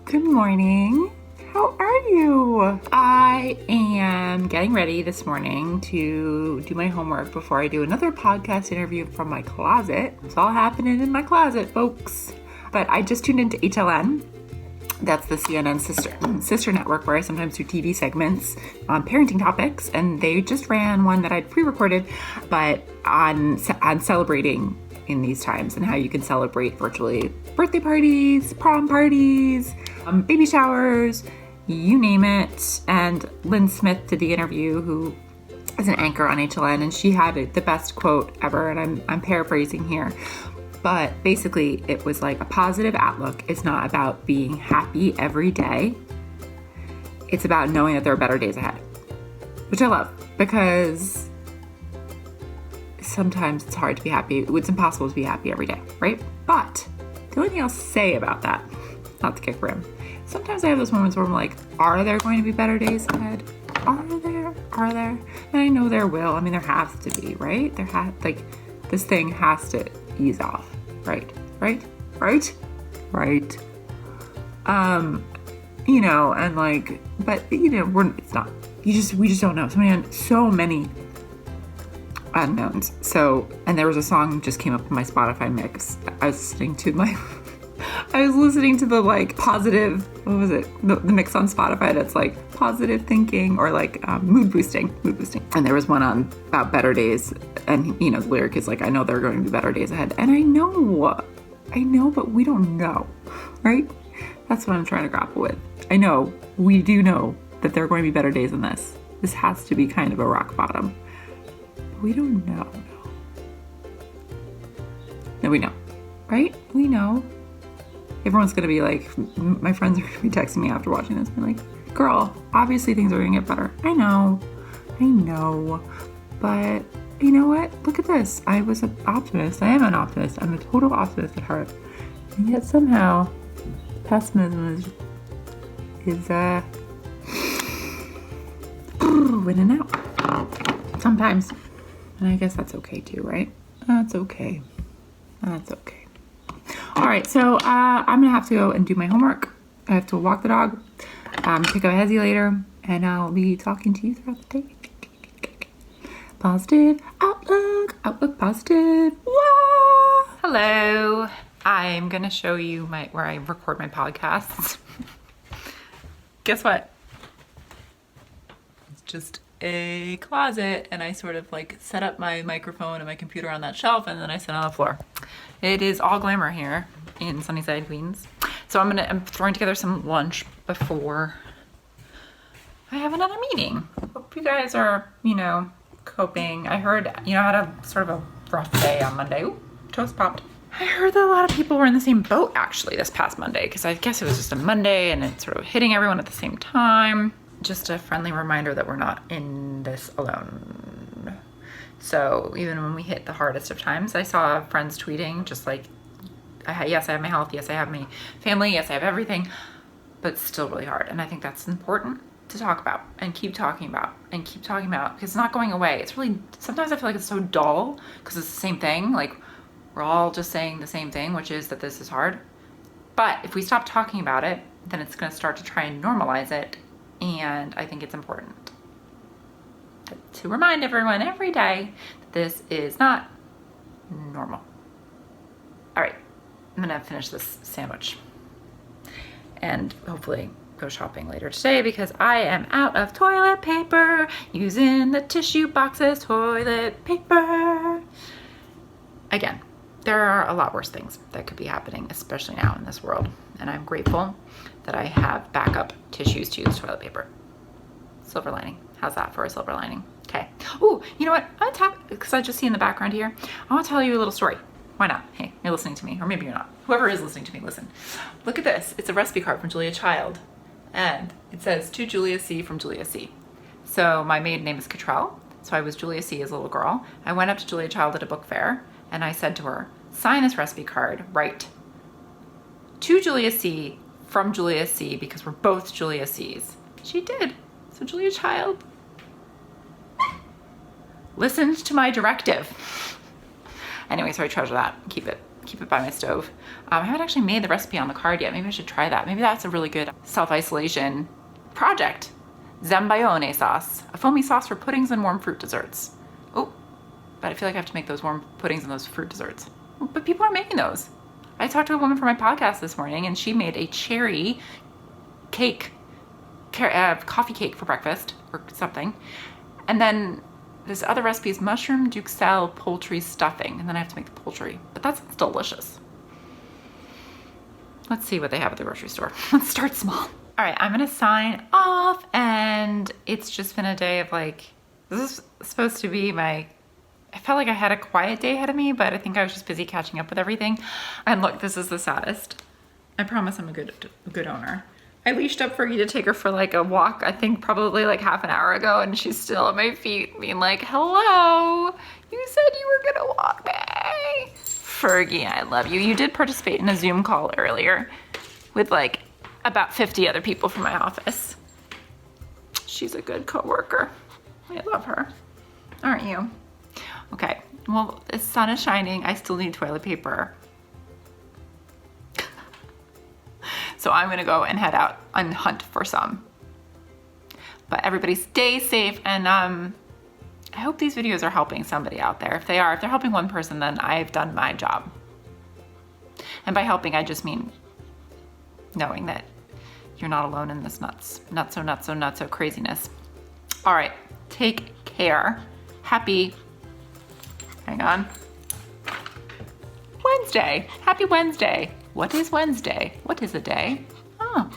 Good morning. How are you? I am getting ready this morning to do my homework before I do another podcast interview from my closet. It's all happening in my closet, folks. But I just tuned into HLN. That's the CNN sister network where I sometimes do TV segments on parenting topics. And they just ran one that I'd pre-recorded, but on celebrating in these times and how you can celebrate virtually birthday parties, prom parties, baby showers, you name it. And Lynn Smith did the interview, who is an anchor on HLN, and she had the best quote ever, and I'm paraphrasing here. But basically, it was like a positive outlook is not about being happy every day. It's about knowing that there are better days ahead, which I love, because sometimes it's hard to be happy. It's impossible to be happy every day, right? But the only thing I'll say about that, not to kick Rim, sometimes I have those moments where I'm like, are there going to be better days ahead? Are there? And I know there will. I mean, there has to be, right? This thing has to ease off, right? And like, but it's not, we just don't know. So many unknowns. So, and there was a song just came up in my Spotify mix. I was listening to the like positive, what was it? The mix on Spotify that's like positive thinking or like mood boosting. And there was one on about better days. And the lyric is like, I know there are going to be better days ahead. And I know, but we don't know, right? That's what I'm trying to grapple with. I know, we do know that there are going to be better days than this. This has to be kind of a rock bottom. We don't know. No, we know, right? We know. Everyone's going to be like, my friends are going to be texting me after watching this. They're like, girl, obviously things are going to get better. I know. But you know what? Look at this. I was an optimist. I am an optimist. I'm a total optimist at heart. And yet somehow pessimism is in and out. Sometimes. And I guess that's okay too, right? That's okay. All right, so I'm gonna have to go and do my homework. I have to walk the dog, pick up Hezzy later, and I'll be talking to you throughout the day. Positive outlook positive. Wah! Hello, I'm gonna show you where I record my podcasts. Guess what? It's just a closet, and I sort of like set up my microphone and my computer on that shelf, and then I sit on the floor. It is all glamour here in Sunnyside, Queens. So I'm throwing together some lunch before I have another meeting. Hope you guys are, coping. I heard, I had a sort of a rough day on Monday. Ooh, toast popped. I heard that a lot of people were in the same boat actually this past Monday, because I guess it was just a Monday and it's sort of hitting everyone at the same time. Just a friendly reminder that we're not in this alone. So even when we hit the hardest of times, I saw friends tweeting just like, yes, I have my health. Yes, I have my family. Yes, I have everything, but it's still really hard. And I think that's important to talk about and keep talking about because it's not going away. It's really, sometimes I feel like it's so dull because it's the same thing. Like we're all just saying the same thing, which is that this is hard. But if we stop talking about it, then it's going to start to try and normalize it. And I think it's important to remind everyone every day that this is not normal. All right, I'm gonna finish this sandwich and hopefully go shopping later today because I am out of toilet paper, using the tissue box's toilet paper. Again, there are a lot worse things that could be happening, especially now in this world. And I'm grateful that I have backup tissues to use toilet paper. Silver lining. How's that for a silver lining? Okay. Ooh, you know what? I'm gonna talk, because I just see in the background here, I want to tell you a little story. Why not? Hey, you're listening to me, or maybe you're not. Whoever is listening to me, listen. Look at this. It's a recipe card from Julia Child. And it says, to Julia C. from Julia C. So my maiden name is Cottrell. So I was Julia C. as a little girl. I went up to Julia Child at a book fair, and I said to her, sign this recipe card, write to Julia C. from Julia C. because we're both Julia C's. She did. So Julia Child listened to my directive. Anyway, so I treasure that, keep it keep it by my stove. I haven't actually made the recipe on the card yet. Maybe I should try that. Maybe that's a really good self-isolation project. Zabaione sauce, a foamy sauce for puddings and warm fruit desserts. Oh, but I feel like I have to make those warm puddings and those fruit desserts. But people are making those. I talked to a woman for my podcast this morning and she made a cherry cake, coffee cake for breakfast or something. And then this other recipe is mushroom duxelle poultry stuffing. And then I have to make the poultry, but that sounds delicious. Let's see what they have at the grocery store. Let's start small. All right, I'm gonna sign off, and it's just been a day of like, this is supposed to be I felt like I had a quiet day ahead of me, but I think I was just busy catching up with everything. And look, this is the saddest. I promise I'm a good owner. I leashed up Fergie to take her for like a walk, I think probably like half an hour ago, and she's still at my feet being like, hello, you said you were gonna walk me. Fergie, I love you. You did participate in a Zoom call earlier with like about 50 other people from my office. She's a good coworker. I love her. Aren't you? Okay, well, the sun is shining. I still need toilet paper. So I'm gonna go and head out and hunt for some. But everybody stay safe, and I hope these videos are helping somebody out there. If they're helping one person, then I've done my job. And by helping, I just mean knowing that you're not alone in this not so craziness. All right, take care. Happy, hang on, Wednesday. Happy Wednesday. What is Wednesday? What is a day? Oh.